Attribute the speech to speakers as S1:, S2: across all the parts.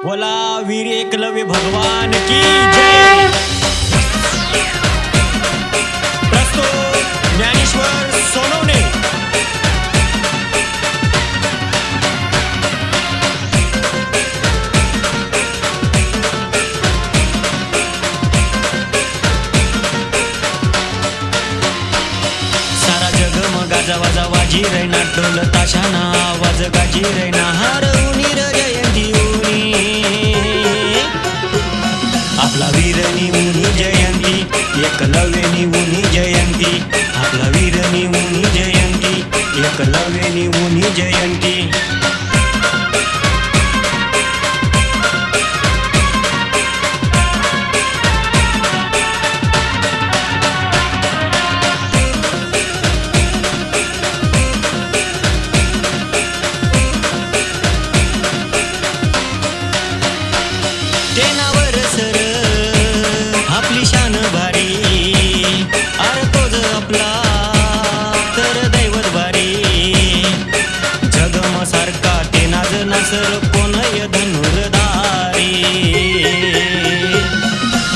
S1: बोला वीर एकलव्य भगवान की जय। प्रस्तुत ज्ञानेश्वर सोनवणे। सारा जग मगा जवा जवा जी रैना ढोल ताशाना आवाज गाजी रैना हरवूनी र जयंती उनी आपला वीरनी उनी जयंती एकलव्यनी उनी जयंती आपला वीरनी उनी जयंती एकलव्यनी उनी जयंती। तेनावर सर आपली शान भारी अरे तोच आपला तर दैवत भारी जगम सारखा तेनाज नासर कोणय धनुर्धारी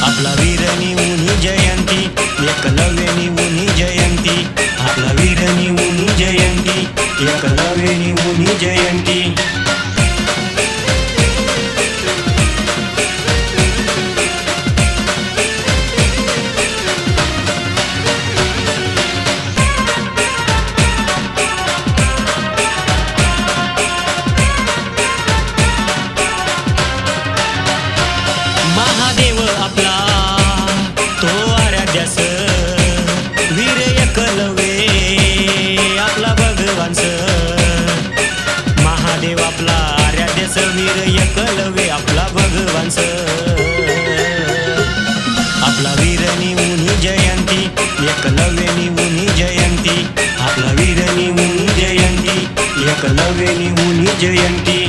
S1: आपला वीरनी उनी जयंती एकलव्यनी उनी जयंती आपला वीरनी उनी जयंती एकलव्यनी उनी जयंती। महादेव आपला तो आराध्यास वीर एकलव्य आपला भगवानस महादेव आपला आराध्यास वीर एकलव्य आपला भगवानस आपला वीरनी उनी जयंती एकलव्यनी उनी जयंती आपला वीरनी उनी जयंती एकलव्यनी उनी जयंती।